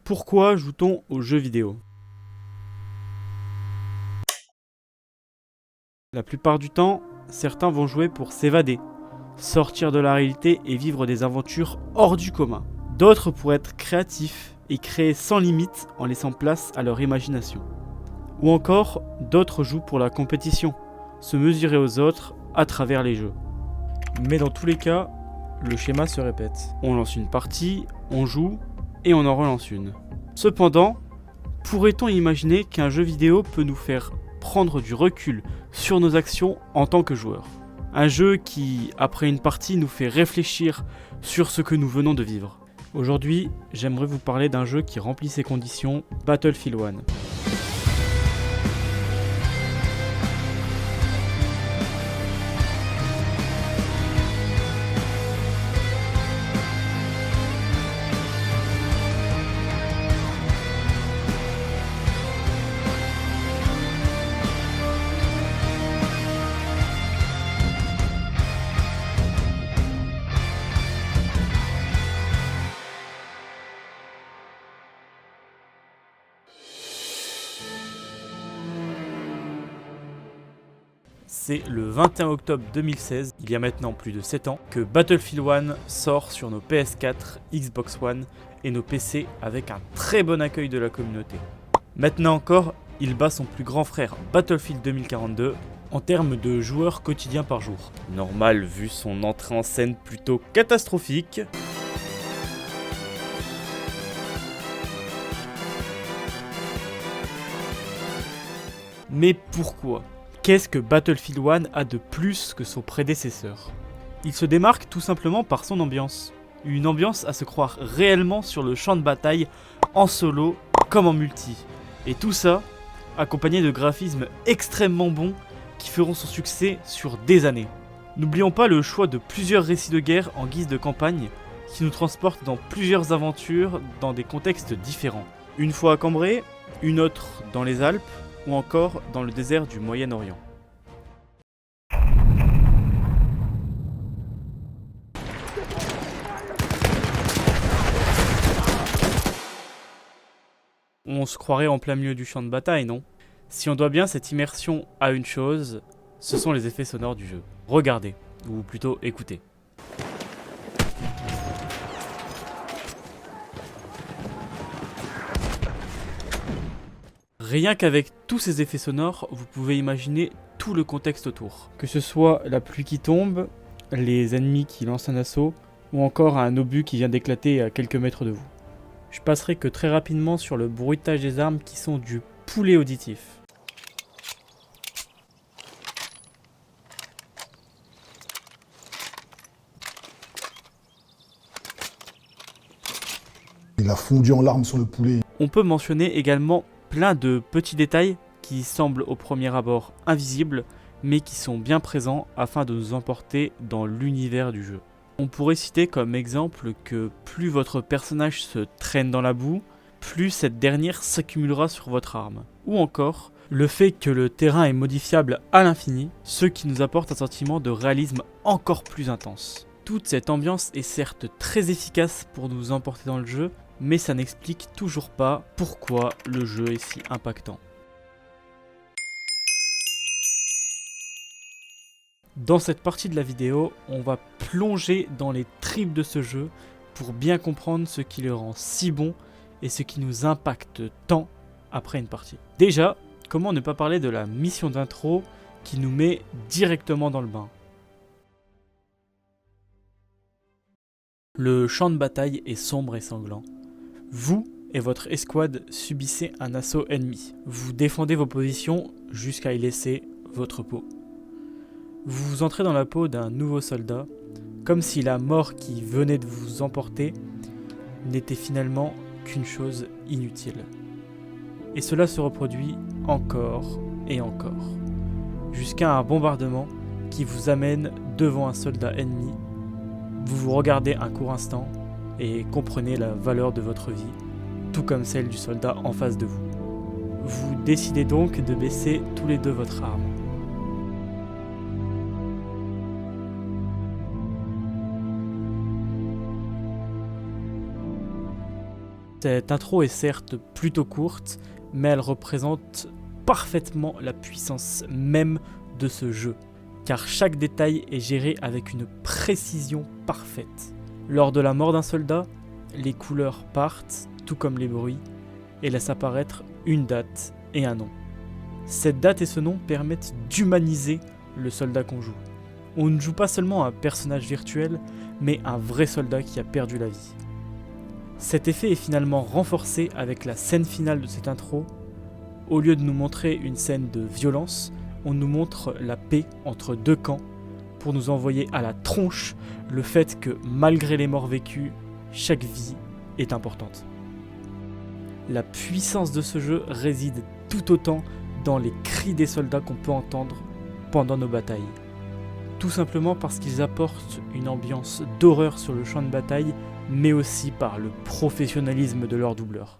Pourquoi joue-t-on aux jeux vidéo? La plupart du temps, certains vont jouer pour s'évader, sortir de la réalité et vivre des aventures hors du commun. D'autres pour être créatifs et créer sans limite en laissant place à leur imagination. Ou encore, d'autres jouent pour la compétition, se mesurer aux autres à travers les jeux. Mais dans tous les cas, le schéma se répète. On lance une partie, on joue et on en relance une. Cependant, pourrait-on imaginer qu'un jeu vidéo peut nous faire prendre du recul sur nos actions en tant que joueurs? Un jeu qui, après une partie, nous fait réfléchir sur ce que nous venons de vivre. Aujourd'hui, j'aimerais vous parler d'un jeu qui remplit ces conditions, Battlefield 1. C'est le 21 octobre 2016, il y a maintenant plus de 7 ans, que Battlefield 1 sort sur nos PS4, Xbox One et nos PC avec un très bon accueil de la communauté. Maintenant encore, il bat son plus grand frère Battlefield 2042 en termes de joueurs quotidiens par jour. Normal vu son entrée en scène plutôt catastrophique. Mais pourquoi ? Qu'est-ce que Battlefield 1 a de plus que son prédécesseur? Il se démarque tout simplement par son ambiance. Une ambiance à se croire réellement sur le champ de bataille, en solo comme en multi. Et tout ça, accompagné de graphismes extrêmement bons qui feront son succès sur des années. N'oublions pas le choix de plusieurs récits de guerre en guise de campagne qui nous transportent dans plusieurs aventures dans des contextes différents. Une fois à Cambrai, une autre dans les Alpes, ou encore dans le désert du Moyen-Orient. On se croirait en plein milieu du champ de bataille, non? Si on doit bien cette immersion à une chose, ce sont les effets sonores du jeu. Regardez, ou plutôt écoutez. Rien qu'avec tous ces effets sonores, vous pouvez imaginer tout le contexte autour. Que ce soit la pluie qui tombe, les ennemis qui lancent un assaut, ou encore un obus qui vient d'éclater à quelques mètres de vous. Je passerai que très rapidement sur le bruitage des armes qui sont du poulet auditif. Il a fondu en larmes sur le poulet. On peut mentionner également plein de petits détails qui semblent au premier abord invisibles, mais qui sont bien présents afin de nous emporter dans l'univers du jeu. On pourrait citer comme exemple que plus votre personnage se traîne dans la boue, plus cette dernière s'accumulera sur votre arme. Ou encore, le fait que le terrain est modifiable à l'infini, ce qui nous apporte un sentiment de réalisme encore plus intense. Toute cette ambiance est certes très efficace pour nous emporter dans le jeu, mais ça n'explique toujours pas pourquoi le jeu est si impactant. Dans cette partie de la vidéo, on va plonger dans les tripes de ce jeu pour bien comprendre ce qui le rend si bon et ce qui nous impacte tant après une partie. Déjà, comment ne pas parler de la mission d'intro qui nous met directement dans le bain. Le champ de bataille est sombre et sanglant. Vous et votre escouade subissez un assaut ennemi. Vous défendez vos positions jusqu'à y laisser votre peau. Vous entrez dans la peau d'un nouveau soldat, comme si la mort qui venait de vous emporter n'était finalement qu'une chose inutile. Et cela se reproduit encore et encore, jusqu'à un bombardement qui vous amène devant un soldat ennemi. Vous vous regardez un court instant et comprenez la valeur de votre vie, tout comme celle du soldat en face de vous. Vous décidez donc de baisser tous les deux votre arme. Cette intro est certes plutôt courte, mais elle représente parfaitement la puissance même de ce jeu, car chaque détail est géré avec une précision parfaite. Lors de la mort d'un soldat, les couleurs partent, tout comme les bruits, et laissent apparaître une date et un nom. Cette date et ce nom permettent d'humaniser le soldat qu'on joue. On ne joue pas seulement un personnage virtuel, mais un vrai soldat qui a perdu la vie. Cet effet est finalement renforcé avec la scène finale de cette intro. Au lieu de nous montrer une scène de violence, on nous montre la paix entre deux camps pour nous envoyer à la tronche le fait que malgré les morts vécues, chaque vie est importante. La puissance de ce jeu réside tout autant dans les cris des soldats qu'on peut entendre pendant nos batailles. Tout simplement parce qu'ils apportent une ambiance d'horreur sur le champ de bataille, mais aussi par le professionnalisme de leurs doubleurs.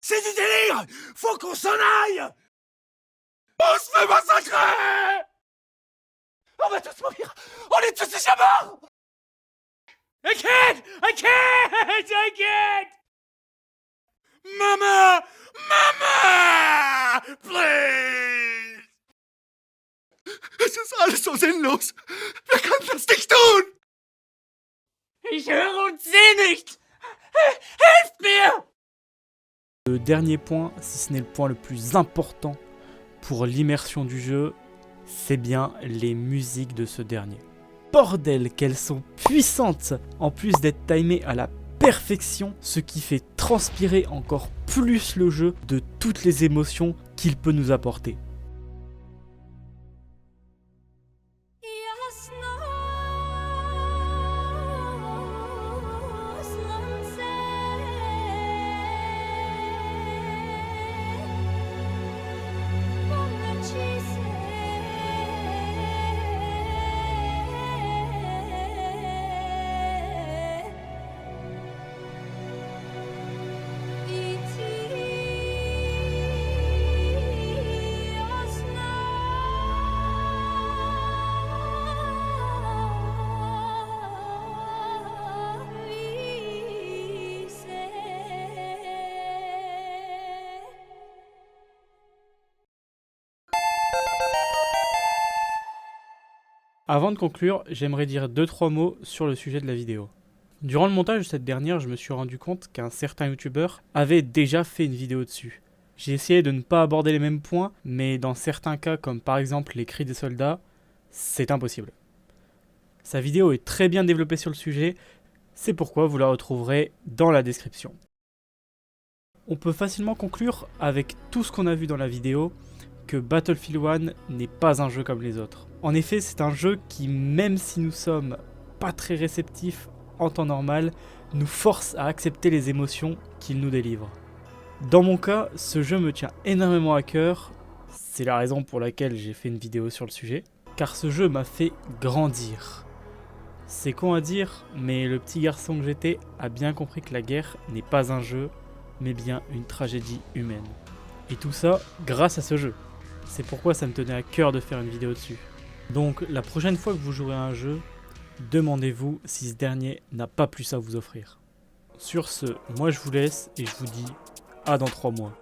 C'est du délire! Faut qu'on s'en aille! On se fait massacrer! On va tous mourir! On est tous déjà morts! I can't! Mama! Please! Es ist alles so sinnlos! Wir können das nicht tun! Ich höre und sehe nicht! Helft mir! Le dernier point, si ce n'est le point le plus important pour l'immersion du jeu, c'est bien les musiques de ce dernier. Bordel, qu'elles sont puissantes! En plus d'être timées à la perfection, ce qui fait transpirer encore plus le jeu de toutes les émotions qu'il peut nous apporter. Avant de conclure, j'aimerais dire 2-3 mots sur le sujet de la vidéo. Durant le montage de cette dernière, je me suis rendu compte qu'un certain youtubeur avait déjà fait une vidéo dessus. J'ai essayé de ne pas aborder les mêmes points, mais dans certains cas, comme par exemple les cris des soldats, c'est impossible. Sa vidéo est très bien développée sur le sujet, c'est pourquoi vous la retrouverez dans la description. On peut facilement conclure avec tout ce qu'on a vu dans la vidéo que Battlefield 1 n'est pas un jeu comme les autres. En effet, c'est un jeu qui, même si nous sommes pas très réceptifs en temps normal, nous force à accepter les émotions qu'il nous délivre. Dans mon cas, ce jeu me tient énormément à cœur, c'est la raison pour laquelle j'ai fait une vidéo sur le sujet, car ce jeu m'a fait grandir. C'est con à dire, mais le petit garçon que j'étais a bien compris que la guerre n'est pas un jeu, mais bien une tragédie humaine. Et tout ça grâce à ce jeu. C'est pourquoi ça me tenait à cœur de faire une vidéo dessus. Donc la prochaine fois que vous jouerez à un jeu, demandez-vous si ce dernier n'a pas plus à vous offrir. Sur ce, moi je vous laisse et je vous dis à dans 3 mois.